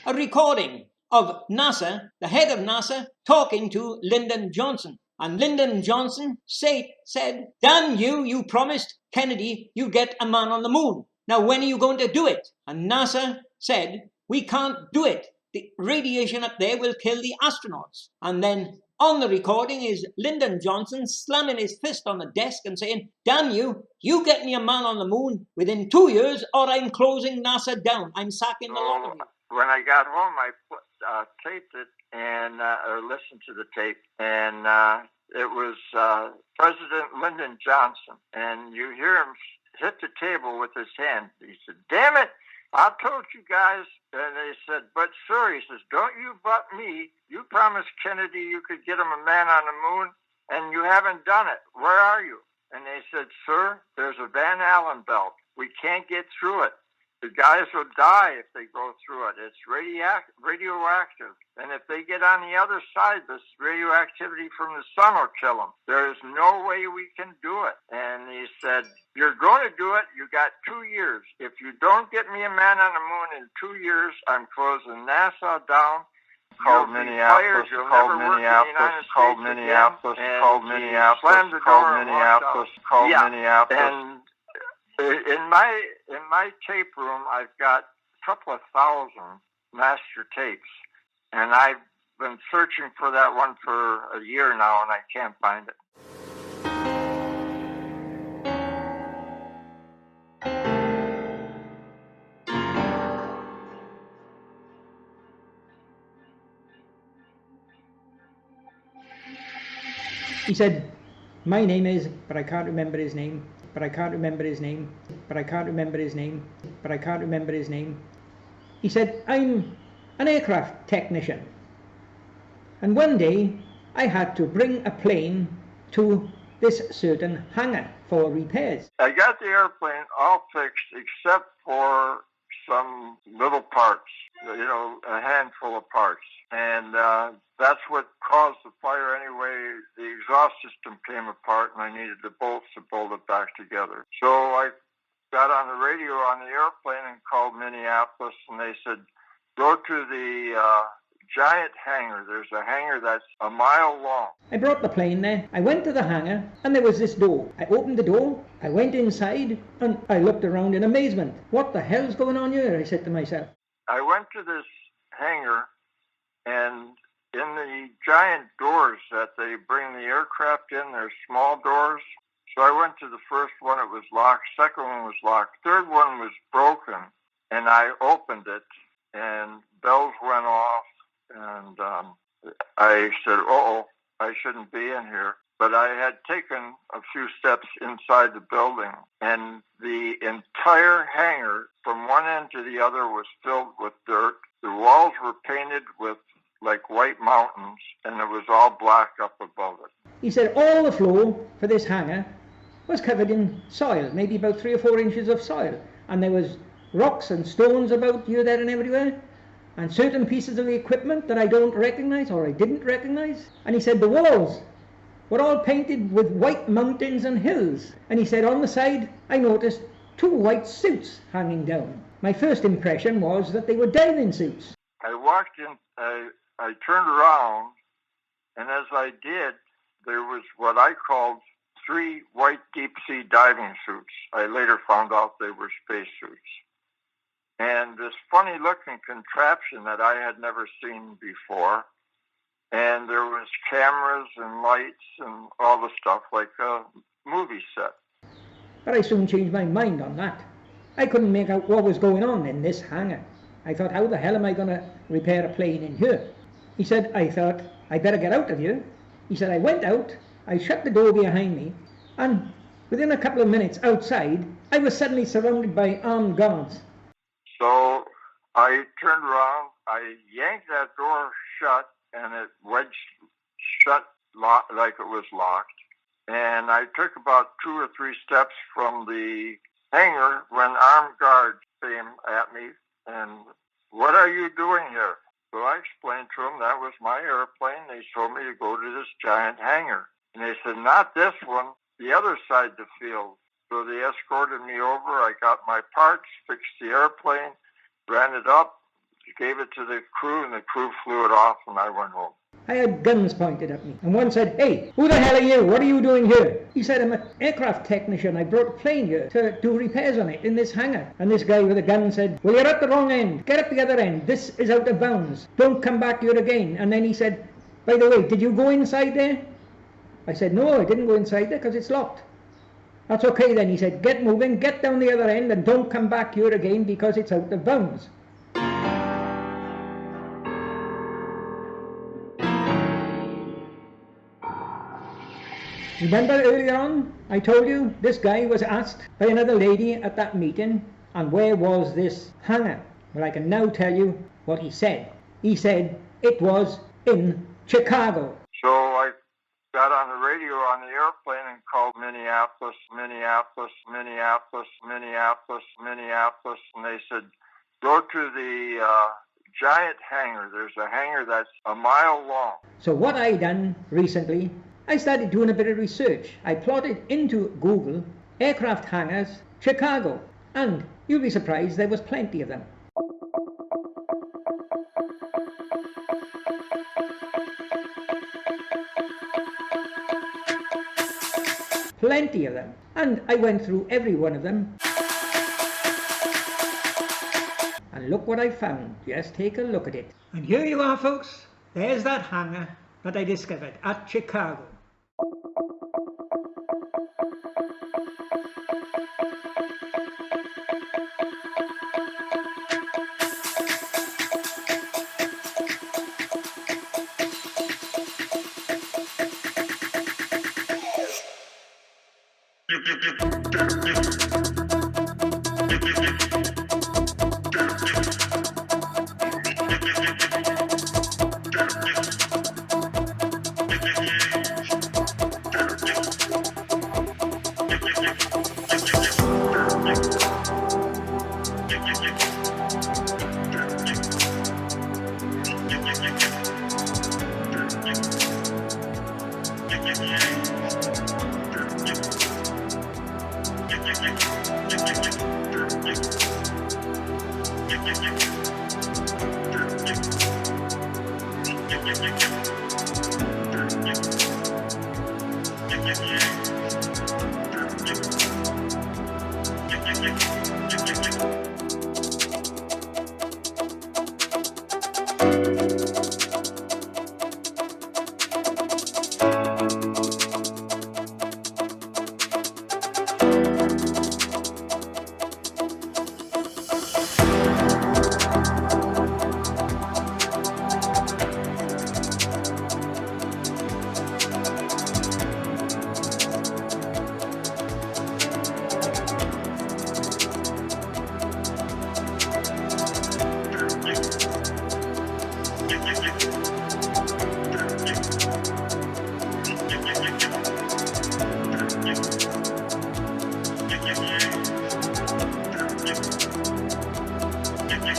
A recording of NASA, the head of NASA, talking to Lyndon Johnson. And Lyndon Johnson said, "Damn you, you promised Kennedy you'd get a man on the moon. Now when are you going to do it?" And NASA said, "We can't do it. The radiation up there will kill the astronauts." And then on the recording is Lyndon Johnson slamming his fist on the desk and saying, "Damn you, you get me a man on the moon within 2 years or I'm closing NASA down. I'm sacking the lot of you." When I got home, I taped it and or listened to the tape, and it was President Lyndon Johnson, and you hear him hit the table with his hand. He said, "Damn it, I told you guys." And they said, "But sir," he says, "don't you butt me. You promised Kennedy you could get him a man on the moon, and you haven't done it. Where are you?" And they said, "Sir, there's a Van Allen belt. We can't get through it. The guys will die if they go through it. It's radioactive. And if they get on the other side, this radioactivity from the sun will kill them. There is no way we can do it." And he said, "You're going to do it. You got 2 years. If you don't get me a man on the moon in 2 years, I'm closing NASA down." Called Minneapolis, called Minneapolis, called Minneapolis, called Minneapolis, called Minneapolis, called Minneapolis. And in my tape room, I've got a couple of thousand master tapes, and I've been searching for that one for a year now, and I can't find it. He said, "My name is," but I can't remember his name. But I can't remember his name, but I can't remember his name, but I can't remember his name. He said, "I'm an aircraft technician. And one day I had to bring a plane to this certain hangar for repairs." I got the airplane all fixed except for some little parts, a handful of parts. And that's what caused the fire anyway. The exhaust system came apart and I needed the bolts to bolt it back together. So I got on the radio on the airplane and called Minneapolis, and they said, "Go to the giant hangar. There's a hangar that's a mile long." I brought the plane there. I went to the hangar and there was this door. I opened the door, I went inside, and I looked around in amazement. "What the hell's going on here?" I said to myself. I went to this hangar, and in the giant doors that they bring the aircraft in, there's small doors. So I went to the first one, it was locked. Second one was locked. Third one was broken, and I opened it, and bells went off, and I said, "Uh-oh, I shouldn't be in here." But I had taken a few steps inside the building, and the entire hangar from one end to the other was filled with dirt. The walls were painted with like white mountains, and it was all black up above it. He said all the floor for this hangar was covered in soil, maybe about 3 or 4 inches of soil. And there was rocks and stones about here, there and everywhere, and certain pieces of the equipment that I don't recognize, or I didn't recognize. And he said the walls were all painted with white mountains and hills. And he said on the side, I noticed two white suits hanging down. My first impression was that they were diving suits. I walked in, I turned around, and as I did, there was what I called 3 white deep-sea diving suits. I later found out they were space suits. And this funny-looking contraption that I had never seen before, and there was cameras and lights and all the stuff like a movie set. But I soon changed my mind on that. I couldn't make out what was going on in this hangar. I thought, how the hell am I going to repair a plane in here? He said, I thought, I better get out of here. He said, I went out, I shut the door behind me, and within a couple of minutes outside, I was suddenly surrounded by armed guards. So I turned around, I yanked that door shut, and it wedged shut like it was locked. And I took about 2 or 3 steps from the hangar when armed guards came at me and, what are you doing here? So I explained to them that was my airplane. They told me to go to this giant hangar. And they said, not this one, the other side of the field. So they escorted me over. I got my parts, fixed the airplane, ran it up, gave it to the crew, and the crew flew it off, and I went home. I had guns pointed at me, and one said, hey, who the hell are you? What are you doing here? He said, I'm an aircraft technician. I brought a plane here to do repairs on it in this hangar. And this guy with a gun said, well, you're at the wrong end. Get at the other end. This is out of bounds. Don't come back here again. And then he said, by the way, did you go inside there? I said, no, I didn't go inside there because it's locked. That's okay then. He said, get moving, get down the other end, and don't come back here again because it's out of bounds. Remember earlier on, I told you this guy was asked by another lady at that meeting, and where was this hangar? Well, I can now tell you what he said. He said it was in Chicago. So I got on the radio on the airplane and called Minneapolis, Minneapolis, Minneapolis, Minneapolis, Minneapolis, and they said, go to the giant hangar. There's a hangar that's a mile long. So what I done recently, I started doing a bit of research. I plotted into Google aircraft hangars, Chicago, and you'll be surprised there was plenty of them. Plenty of them. And I went through every one of them. And look what I found. Just take a look at it. And here you are, folks. There's that hangar that I discovered at Chicago.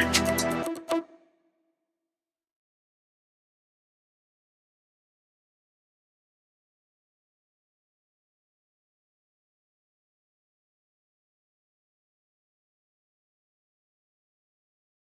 Yeah.